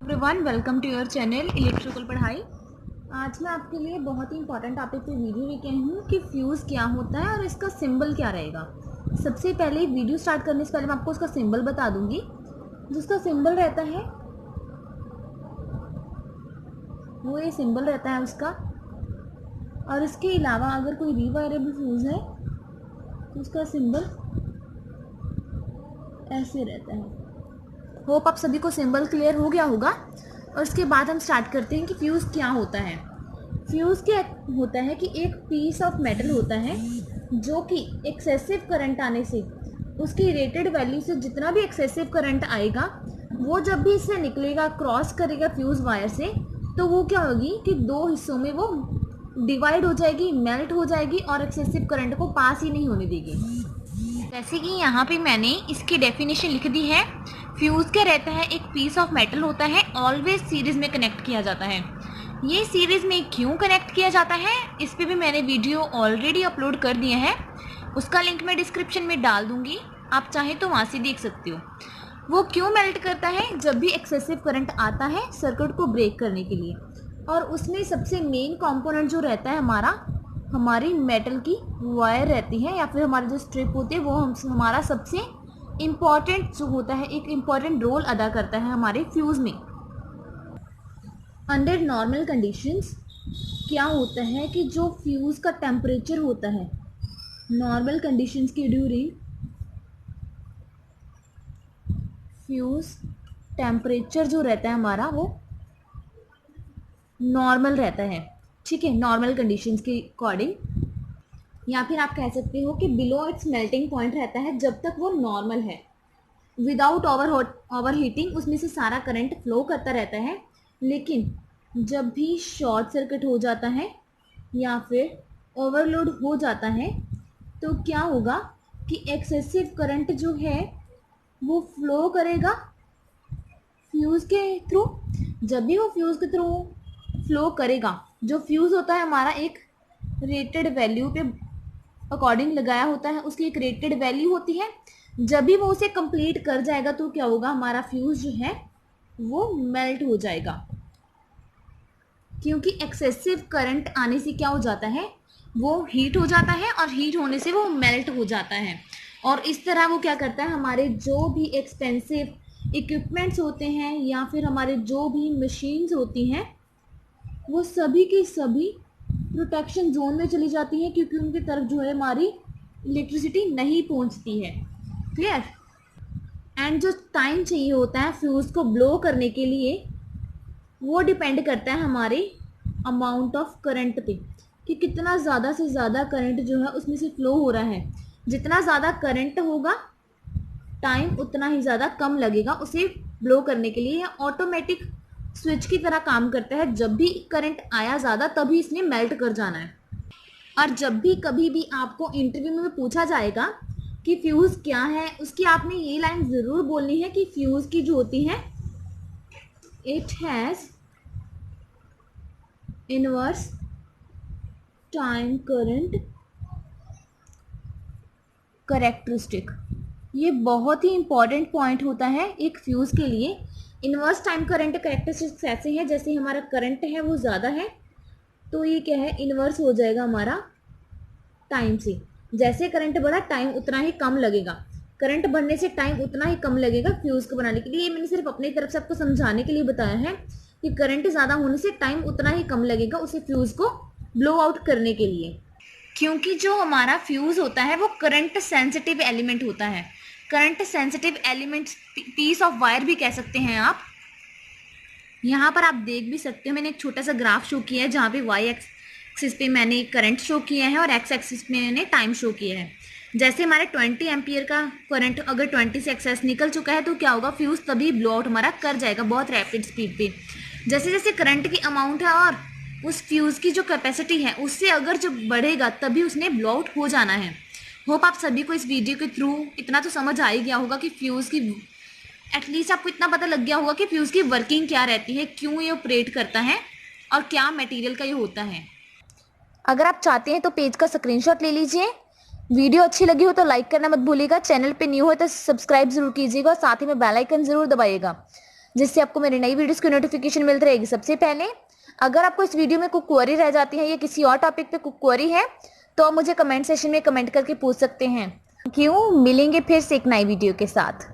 Everyone, welcome to your channel electrical Padhai. आज मैं आपके लिए बहुत ही इंपॉर्टेंट टॉपिक पे वीडियो लेके आई हूँ कि फ्यूज़ क्या होता है और इसका सिंबल क्या रहेगा। सबसे पहले वीडियो स्टार्ट करने से पहले मैं आपको उसका सिंबल बता दूंगी। जिसका सिंबल रहता है वो ये सिंबल रहता है उसका। और इसके अलावा अगर कोई रीवायरेबल फ्यूज़ है तो उसका सिंबल ऐसे रहता है। होप आप सभी को सिंबल क्लियर हो गया होगा। और उसके बाद हम स्टार्ट करते हैं कि फ्यूज़ क्या होता है। फ्यूज़ क्या होता है कि एक पीस ऑफ मेटल होता है जो कि एक्सेसिव करंट आने से उसकी रेटेड वैल्यू से जितना भी एक्सेसिव करंट आएगा वो जब भी इससे निकलेगा, क्रॉस करेगा फ्यूज़ वायर से, तो वो क्या होगी कि दो हिस्सों में वो डिवाइड हो जाएगी, मेल्ट हो जाएगी और एक्सेसिव करंट को पास ही नहीं होने देगी। जैसे कि यहाँ पे मैंने इसकी डेफिनेशन लिख दी है। फ्यूज़ क्या रहता है, एक पीस ऑफ मेटल होता है, ऑलवेज सीरीज में कनेक्ट किया जाता है। ये सीरीज में क्यों कनेक्ट किया जाता है इस पे भी मैंने वीडियो ऑलरेडी अपलोड कर दिया है, उसका लिंक मैं डिस्क्रिप्शन में डाल दूंगी, आप चाहें तो वहाँ से देख सकते हो। वो क्यों मेल्ट करता है, जब भी एक्सेसिव करंट आता है सर्किट को ब्रेक करने के लिए। और उसमें सबसे मेन कंपोनेंट जो रहता है हमारी मेटल की वायर रहती है या फिर हमारे जो स्ट्रिप होते हैं वो हमारा सबसे इम्पॉर्टेंट जो होता है, एक इम्पॉर्टेंट रोल अदा करता है हमारे फ्यूज़ में। अंडर नॉर्मल कंडीशंस क्या होता है कि जो फ्यूज़ का टेम्परेचर होता है नॉर्मल कंडीशंस की ड्यूरिंग, फ्यूज़ टेम्परेचर जो रहता है हमारा वो नॉर्मल रहता है, ठीक है, नॉर्मल कंडीशंस के अकॉर्डिंग। या फिर आप कह सकते हो कि बिलो इट्स मेल्टिंग पॉइंट रहता है जब तक वो नॉर्मल है, विदाउट ओवर हीटिंग उसमें से सारा करंट फ्लो करता रहता है। लेकिन जब भी शॉर्ट सर्किट हो जाता है या फिर ओवरलोड हो जाता है तो क्या होगा कि एक्सेसिव करंट जो है वो फ्लो करेगा फ्यूज़ के थ्रू। जब भी वो फ्यूज़ के थ्रू फ्लो करेगा, जो फ्यूज़ होता है हमारा एक रेटेड वैल्यू पे अकॉर्डिंग लगाया होता है, उसकी एक रेटेड वैल्यू होती है। जब भी वो उसे कंप्लीट कर जाएगा तो क्या होगा, हमारा फ्यूज़ जो है वो मेल्ट हो जाएगा। क्योंकि एक्सेसिव करंट आने से क्या हो जाता है, वो हीट हो जाता है और हीट होने से वो मेल्ट हो जाता है। और इस तरह वो क्या करता है, हमारे जो भी एक्सपेंसिव इक्विपमेंट्स होते हैं या फिर हमारे जो भी मशीन्स होती हैं वो सभी की सभी प्रोटेक्शन जोन में चली जाती हैं, क्योंकि उनकी तरफ जो है हमारी इलेक्ट्रिसिटी नहीं पहुंचती है। क्लियर। एंड जो टाइम चाहिए होता है फ्यूज़ को ब्लो करने के लिए वो डिपेंड करता है हमारे अमाउंट ऑफ करंट पे, कि कितना ज़्यादा से ज़्यादा करंट जो है उसमें से फ्लो हो रहा है। जितना ज़्यादा करंट होगा टाइम उतना ही ज़्यादा कम लगेगा उसे ब्लो करने के लिए। ऑटोमेटिक स्विच की तरह काम करता है, जब भी करंट आया ज़्यादा तभी इसने मेल्ट कर जाना है। और जब भी कभी भी आपको इंटरव्यू में पूछा जाएगा कि फ्यूज़ क्या है, उसकी आपने ये लाइन ज़रूर बोलनी है कि फ्यूज़ की जो होती है it has inverse time current characteristic. ये बहुत ही इंपॉर्टेंट पॉइंट होता है एक फ्यूज़ के लिए। इनवर्स टाइम करंट करेक्टरिस्टिक्स ऐसे हैं, जैसे हमारा करंट है वो ज़्यादा है तो ये क्या है, इनवर्स हो जाएगा हमारा टाइम से। जैसे करंट बढ़ा टाइम उतना ही कम लगेगा, करंट बढ़ने से टाइम उतना ही कम लगेगा फ्यूज़ को बनाने के लिए। ये मैंने सिर्फ अपनी तरफ से आपको समझाने के लिए बताया है कि करंट ज़्यादा होने से टाइम उतना ही कम लगेगा उसे फ्यूज़ को ब्लो आउट करने के लिए। क्योंकि जो हमारा फ्यूज़ होता है वो करंट सेंसिटिव एलिमेंट होता है। Current sensitive element, piece of wire भी कह सकते हैं आप। यहाँ पर आप देख भी सकते हो, मैंने एक छोटा सा ग्राफ शो किया है जहाँ पे वाई एक्सिस पे मैंने करंट शो किया है और एक्स एक्सिस में मैंने टाइम शो किया है। जैसे हमारे 20 एम्पियर का करंट अगर 20 से एक्सेस निकल चुका है तो क्या होगा, फ्यूज़ तभी ब्लो आउट हमारा कर जाएगा बहुत रैपिड स्पीड पे। जैसे जैसे करंट की अमाउंट है और उस फ्यूज़ की जो कैपेसिटी है उससे अगर जो बढ़ेगा तभी उसने ब्लो आउट हो जाना है। होप आप सभी को इस वीडियो के थ्रू इतना तो समझ आ ही गया होगा कि फ्यूज़ की, एटलीस्ट आपको इतना पता लग गया होगा कि फ्यूज़ की वर्किंग क्या रहती है, क्यों ये ऑपरेट करता है और क्या मटेरियल का ये होता है। अगर आप चाहते हैं तो पेज का स्क्रीनशॉट ले लीजिए। वीडियो अच्छी लगी हो तो लाइक करना मत भूलिएगा, चैनल पे न्यू हो तो सब्सक्राइब जरूर कीजिएगा और साथ ही में बेल आइकन जरूर दबाइएगा जिससे आपको मेरी नई वीडियोस की नोटिफिकेशन मिलती रहेगी सबसे पहले। अगर आपको इस वीडियो में कोई क्वेरी रह जाती है या किसी और टॉपिक पे कोई क्वेरी है तो आप मुझे कमेंट सेक्शन में कमेंट करके पूछ सकते हैं। थैंक यू, मिलेंगे फिर से एक नई वीडियो के साथ।